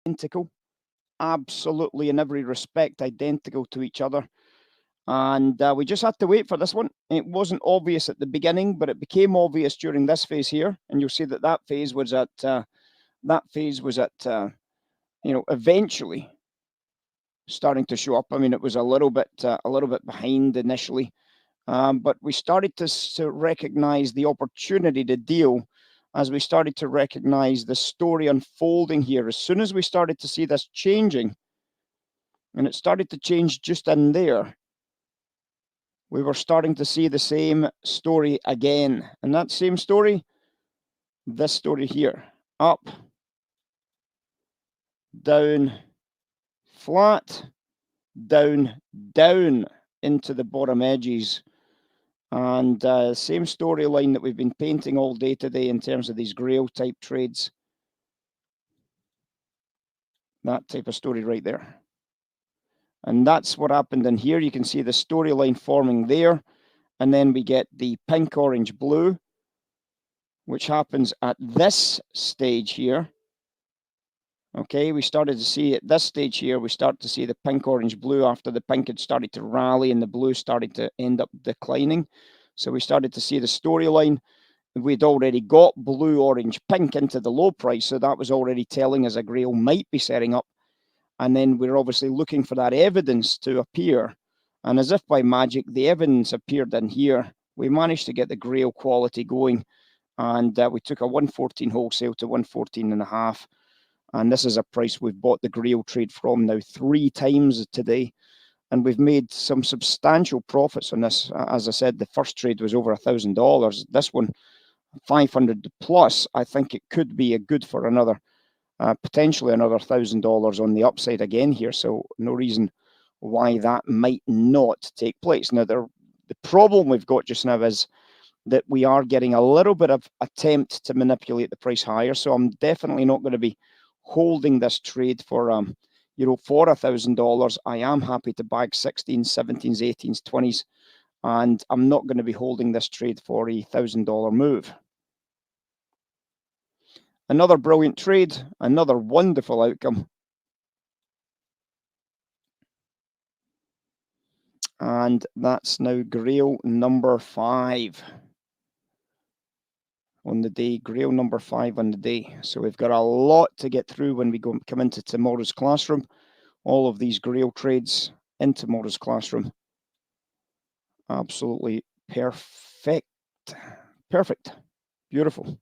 identical, absolutely in every respect identical to each other. And we just had to wait for this one. It wasn't obvious at the beginning, but it became obvious during this phase here. And you'll see that that phase was at eventually starting to show up. I mean, it was a little bit behind initially, but we started to recognize the opportunity to deal as we started to recognize the story unfolding here. As soon as we started to see this changing, and it started to change just in there, we were starting to see the same story again. And that same story, this story here, up, down, flat, down, down into the bottom edges. And same storyline that we've been painting all day today in terms of these Grail type trades. That type of story right there. And that's what happened in here. You can see the storyline forming there. And then we get the pink, orange, blue, which happens at this stage here. Okay, we started to see at this stage here, we start to see the pink, orange, blue after the pink had started to rally and the blue started to end up declining. So we started to see the storyline. We'd already got blue, orange, pink into the low price. So that was already telling us a Grail might be setting up. And then we're obviously looking for that evidence to appear. And as if by magic, the evidence appeared in here. We managed to get the Grail quality going. And we took a 114 wholesale to 114.5. And this is a price we've bought the Grail trade from now 3 times today. And we've made some substantial profits on this. As I said, the first trade was over $1,000. This one, 500 plus. I think it could be a good for another, potentially another $1,000 on the upside again here. So no reason why that might not take place. Now, the problem we've got just now is that we are getting a little bit of attempt to manipulate the price higher. So I'm definitely not going to be holding this trade for for $1,000. I am happy to bag 16s, 17s, 18s, 20s, and I'm not going to be holding this trade for a $1,000 move. Another brilliant trade, another wonderful outcome. And that's now Grail number 5 on the day, Grail number 5 on the day. So we've got a lot to get through when we come into tomorrow's classroom. All of these Grail trades in tomorrow's classroom. Absolutely perfect. Perfect. Beautiful.